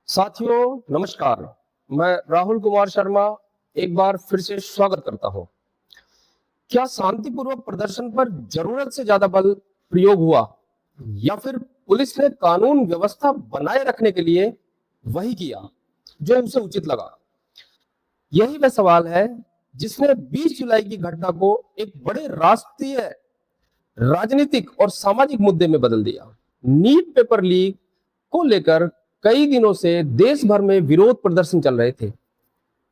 साथियों नमस्कार। मैं राहुल कुमार शर्मा एक बार फिर से स्वागत करता हूं। क्या शांतिपूर्वक प्रदर्शन पर जरूरत से ज्यादा बल प्रयोग हुआ या फिर पुलिस ने कानून व्यवस्था बनाए रखने के लिए वही किया जो उसे उचित लगा? यही वह सवाल है जिसने 20 जुलाई की घटना को एक बड़े राष्ट्रीय, राजनीतिक और सामाजिक मुद्दे में बदल दिया। नीट पेपर लीक को लेकर कई दिनों से देश भर में विरोध प्रदर्शन चल रहे थे।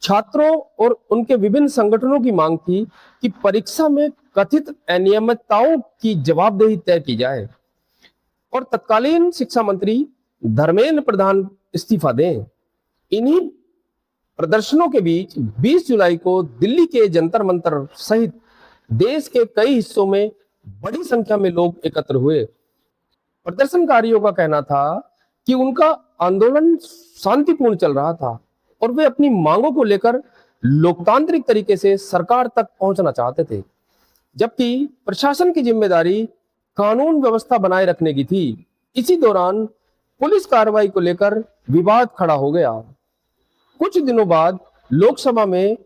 छात्रों और उनके विभिन्न संगठनों की मांग थी कि परीक्षा में कथित अनियमितताओं की जवाबदेही तय की जाए और तत्कालीन शिक्षा मंत्री धर्मेंद्र प्रधान इस्तीफा दें। इन्हीं प्रदर्शनों के बीच 20 जुलाई को दिल्ली के जंतर मंतर सहित देश के कई हिस्सों में बड़ी संख्या में लोग एकत्र हुए। प्रदर्शनकारियों का कहना था कि उनका आंदोलन शांतिपूर्ण चल रहा था और वे अपनी मांगों को लेकर लोकतांत्रिक तरीके से सरकार तक पहुंचना चाहते थे, जबकि प्रशासन की जिम्मेदारी कानून व्यवस्था बनाए रखने की थी। इसी दौरान पुलिस कार्रवाई को लेकर विवाद खड़ा हो गया। कुछ दिनों बाद लोकसभा में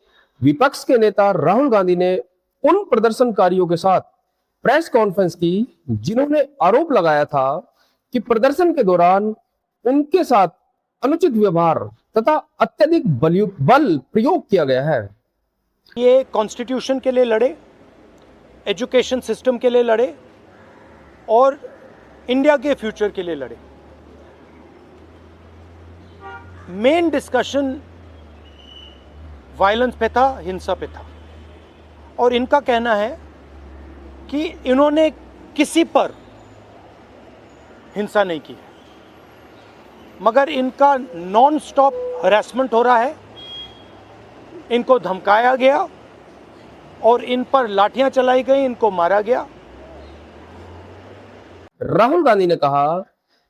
विपक्ष के नेता राहुल गांधी ने उन प्रदर्शनकारियों के साथ प्रेस कॉन्फ्रेंस की जिन्होंने आरोप लगाया था कि प्रदर्शन के दौरान उनके साथ अनुचित व्यवहार तथा अत्यधिक बल प्रयोग किया गया है। ये कॉन्स्टिट्यूशन के लिए लड़े, एजुकेशन सिस्टम के लिए लड़े और इंडिया के फ्यूचर के लिए लड़े। मेन डिस्कशन वायलेंस पे था, हिंसा पे था, और इनका कहना है कि इन्होंने किसी पर हिंसा नहीं की है, मगर इनका नॉन स्टॉप हरासमेंट हो रहा है। इनको धमकाया गया और इन पर लाठियां चलाई गई, इनको मारा गया। राहुल गांधी ने कहा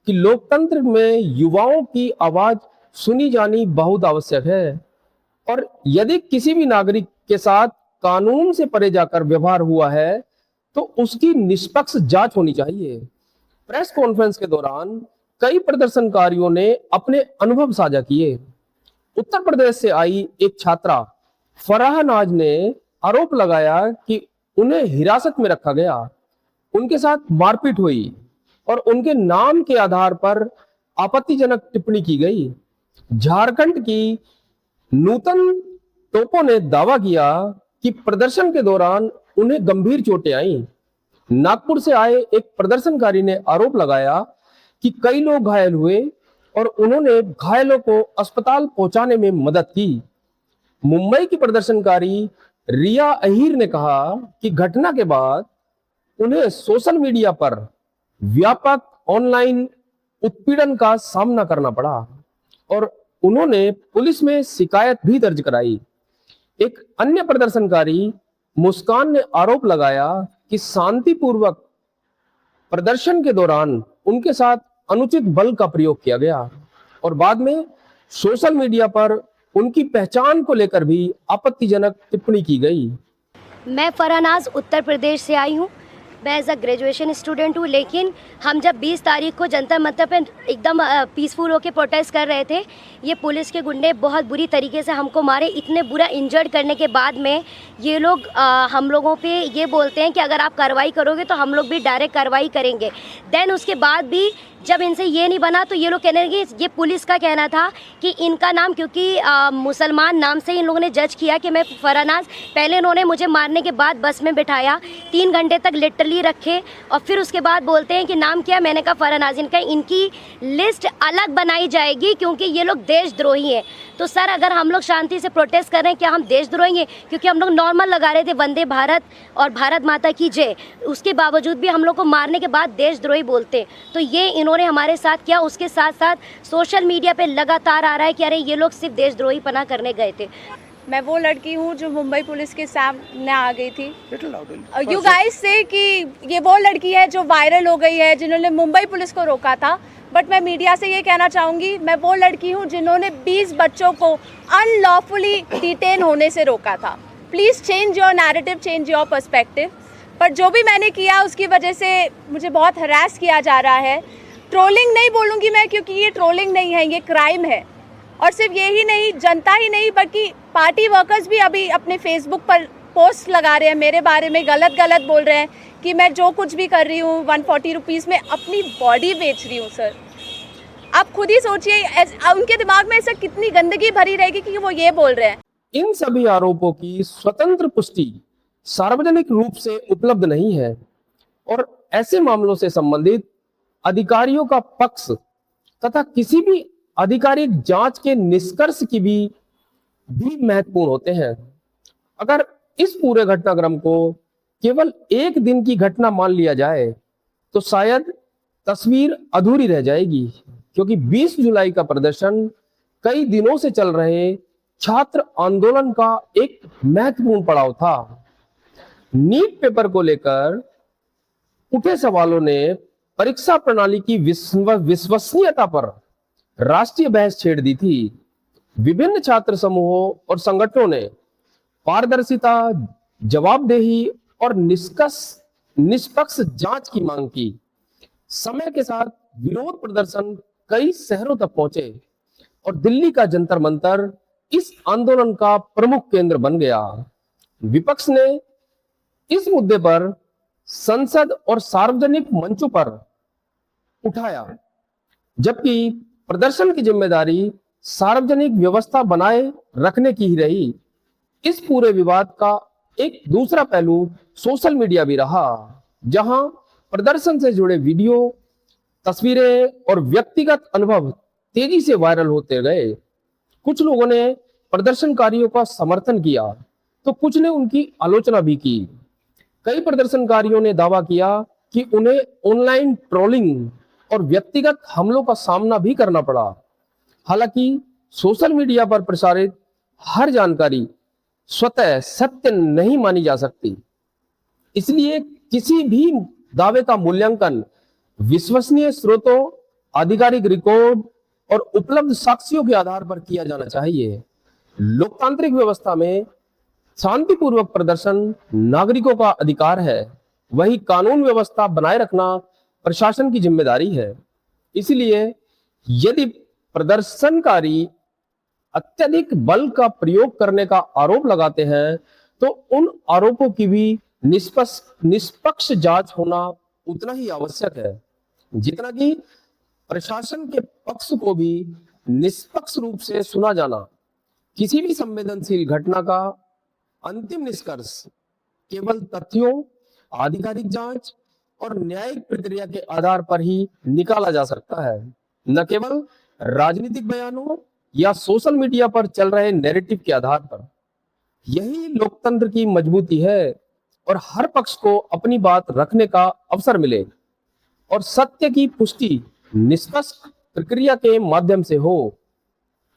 कि लोकतंत्र में युवाओं की आवाज सुनी जानी बहुत आवश्यक है और यदि किसी भी नागरिक के साथ कानून से परे जाकर व्यवहार हुआ है तो उसकी निष्पक्ष जांच होनी चाहिए। प्रेस कॉन्फ्रेंस के दौरान कई प्रदर्शनकारियों ने अपने अनुभव साझा किए। उत्तर प्रदेश से आई एक छात्रा फराह नाज ने आरोप लगाया कि उन्हें हिरासत में रखा गया, उनके साथ मारपीट हुई और उनके नाम के आधार पर आपत्तिजनक टिप्पणी की गई। झारखंड की नूतन टोपो ने दावा किया कि प्रदर्शन के दौरान उन्हें गंभीर चोटें आईं। नागपुर से आए एक प्रदर्शनकारी ने आरोप लगाया कि कई लोग घायल हुए और उन्होंने घायलों को अस्पताल पहुंचाने में मदद की। मुंबई की प्रदर्शनकारी रिया अहीर ने कहा कि घटना के बाद उन्हें सोशल मीडिया पर व्यापक ऑनलाइन उत्पीड़न का सामना करना पड़ा और उन्होंने पुलिस में शिकायत भी दर्ज कराई। एक अन्य प्रदर्शनकारी मुस्कान ने आरोप लगाया कि शांतिपूर्वक प्रदर्शन के दौरान उनके साथ अनुचित बल का प्रयोग किया गया और बाद में सोशल मीडिया पर उनकी पहचान को लेकर भी आपत्तिजनक टिप्पणी की गई। मैं फरानाज उत्तर प्रदेश से आई हूँ। मैं एज अ ग्रेजुएशन स्टूडेंट हूँ, लेकिन हम जब 20 तारीख को जंतर मंतर पे एकदम पीसफुल होकर प्रोटेस्ट कर रहे थे, ये पुलिस के गुंडे बहुत बुरी तरीके से हमको मारे। इतने बुरा इंजर्ड करने के बाद में ये लोग हम लोगों पे ये बोलते हैं कि अगर आप कार्रवाई करोगे तो हम लोग भी डायरेक्ट कार्रवाई करेंगे। देन उसके बाद भी जब इनसे ये नहीं बना तो ये लोग कहने लगे, ये पुलिस का कहना था कि इनका नाम क्योंकि मुसलमान नाम से इन लोगों ने जज किया कि मैं फरानाज। पहले इन्होंने मुझे मारने के बाद बस में बिठाया, 3 घंटे तक लिटरली रखे और फिर उसके बाद बोलते हैं कि नाम क्या है। मैंने कहा फरानाज। इनकी लिस्ट अलग बनाई जाएगी क्योंकि ये लोग देशद्रोही हैं। तो सर, अगर हम लोग शांति से प्रोटेस्ट कर रहे हैं, क्या हम देशद्रोही हैं? क्योंकि हम लोग नॉर्मल लगा रहे थे वंदे भारत और भारत माता की जय, उसके बावजूद भी हम लोग को मारने के बाद देशद्रोही बोलते। तो ये इन्होंने हमारे साथ किया। उसके साथ साथ सोशल मीडिया पे लगातार आ रहा है कि अरे ये लोग सिर्फ देशद्रोही पना करने गए थे। मैं वो लड़की हूँ जो मुंबई पुलिस के सामने आ गई थी। यू गाइस से कि ये वो लड़की है जो वायरल हो गई है, जिन्होंने मुंबई पुलिस को रोका था। बट मैं मीडिया से ये कहना चाहूँगी, मैं वो लड़की हूँ जिन्होंने 20 बच्चों को अनलॉफुली डिटेन होने से रोका था। Please change your narrative, change your perspective. पर जो भी मैंने किया उसकी वजह से मुझे बहुत हरास किया जा रहा है। ट्रोलिंग नहीं बोलूँगी मैं, क्योंकि ये ट्रोलिंग नहीं है, ये क्राइम है। और सिर्फ यही नहीं, जनता ही नहीं बल्कि पार्टी वर्कर्स भी अभी अपने फेसबुक पर पोस्ट लगा रहे हैं मेरे बारे में, गलत गलत बोल रहे हैं कि मैं जो कुछ भी कर रही हूँ 140 रुपीज़ में अपनी बॉडी बेच रही हूँ। सर आप खुद ही सोचिए, उनके दिमाग में ऐसा कितनी गंदगी भरी रहेगी कि वो ये बोल रहे हैं। इन सभी आरोपों की स्वतंत्र पुष्टि सार्वजनिक रूप से उपलब्ध नहीं है और ऐसे मामलों से संबंधित अधिकारियों का पक्ष तथा किसी भी आधिकारिक जांच के निष्कर्ष की भी महत्वपूर्ण होते हैं। अगर इस पूरे घटनाक्रम को केवल एक दिन की घटना मान लिया जाए तो शायद तस्वीर अधूरी रह जाएगी, क्योंकि 20 जुलाई का प्रदर्शन कई दिनों से चल रहे छात्र आंदोलन का एक महत्वपूर्ण पड़ाव था। नीट पेपर को लेकर उठे सवालों ने परीक्षा प्रणाली की विश्वसनीयता पर राष्ट्रीय बहस छेड़ दी थी। विभिन्न छात्र समूहों और संगठनों ने पारदर्शिता, जवाबदेही और निष्पक्ष जांच की मांग की। समय के साथ विरोध प्रदर्शन कई शहरों तक पहुंचे और दिल्ली का जंतर मंतर इस आंदोलन का प्रमुख केंद्र बन गया। विपक्ष ने इस मुद्दे पर संसद और सार्वजनिक मंचों पर उठाया, जबकि प्रदर्शन की जिम्मेदारी सार्वजनिक व्यवस्था बनाए रखने की ही रही। इस पूरे विवाद का एक दूसरा पहलू सोशल मीडिया भी रहा, जहां प्रदर्शन से जुड़े वीडियो, तस्वीरें और व्यक्तिगत अनुभव तेजी से वायरल होते गए। कुछ लोगों ने प्रदर्शनकारियों का समर्थन किया तो कुछ ने उनकी आलोचना भी की। कई प्रदर्शनकारियों ने दावा किया कि उन्हें ऑनलाइन ट्रोलिंग और व्यक्तिगत हमलों का सामना भी करना पड़ा। हालांकि सोशल मीडिया पर प्रसारित हर जानकारी स्वतः सत्य नहीं मानी जा सकती, इसलिए किसी भी दावे का मूल्यांकन विश्वसनीय स्रोतों, आधिकारिक रिकॉर्ड और उपलब्ध साक्ष्यों के आधार पर किया जाना चाहिए। लोकतांत्रिक व्यवस्था में शांतिपूर्वक प्रदर्शन नागरिकों का अधिकार है, वही कानून व्यवस्था बनाए रखना प्रशासन की जिम्मेदारी है। इसलिए यदि प्रदर्शनकारी अत्यधिक बल का प्रयोग करने का आरोप लगाते हैं तो उन आरोपों की भी निष्पक्ष जांच होना उतना ही आवश्यक है जितना कि प्रशासन के पक्ष को भी निष्पक्ष रूप से सुना जाना। किसी भी संवेदनशील घटना का अंतिम निष्कर्ष केवल तथ्यों, आधिकारिक जांच और न्यायिक प्रक्रिया के आधार पर ही निकाला जा सकता है, न केवल राजनीतिक बयानों या सोशल मीडिया पर चल रहे नैरेटिव के आधार पर। यही लोकतंत्र की मजबूती है और हर पक्ष को अपनी बात रखने का अवसर मिले और सत्य की पुष्टि निष्पक्ष प्रक्रिया के माध्यम से हो।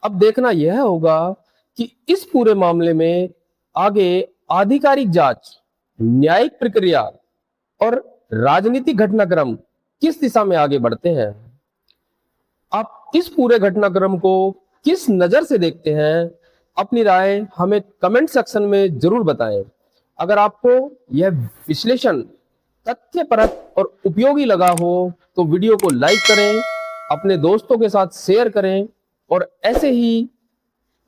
अब देखना यह होगा कि इस पूरे मामले में आगे आधिकारिक जांच, न्यायिक प्रक्रिया और राजनीतिक घटनाक्रम किस दिशा में आगे बढ़ते हैं। आप इस पूरे घटनाक्रम को किस नजर से देखते हैं, अपनी राय हमें कमेंट सेक्शन में जरूर बताएं। अगर आपको यह विश्लेषण तथ्यपरक और उपयोगी लगा हो तो वीडियो को लाइक करें, अपने दोस्तों के साथ शेयर करें और ऐसे ही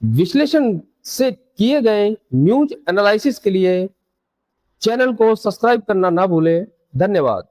विश्लेषण से किए गए न्यूज एनालिसिस के लिए चैनल को सब्सक्राइब करना ना भूलें। धन्यवाद।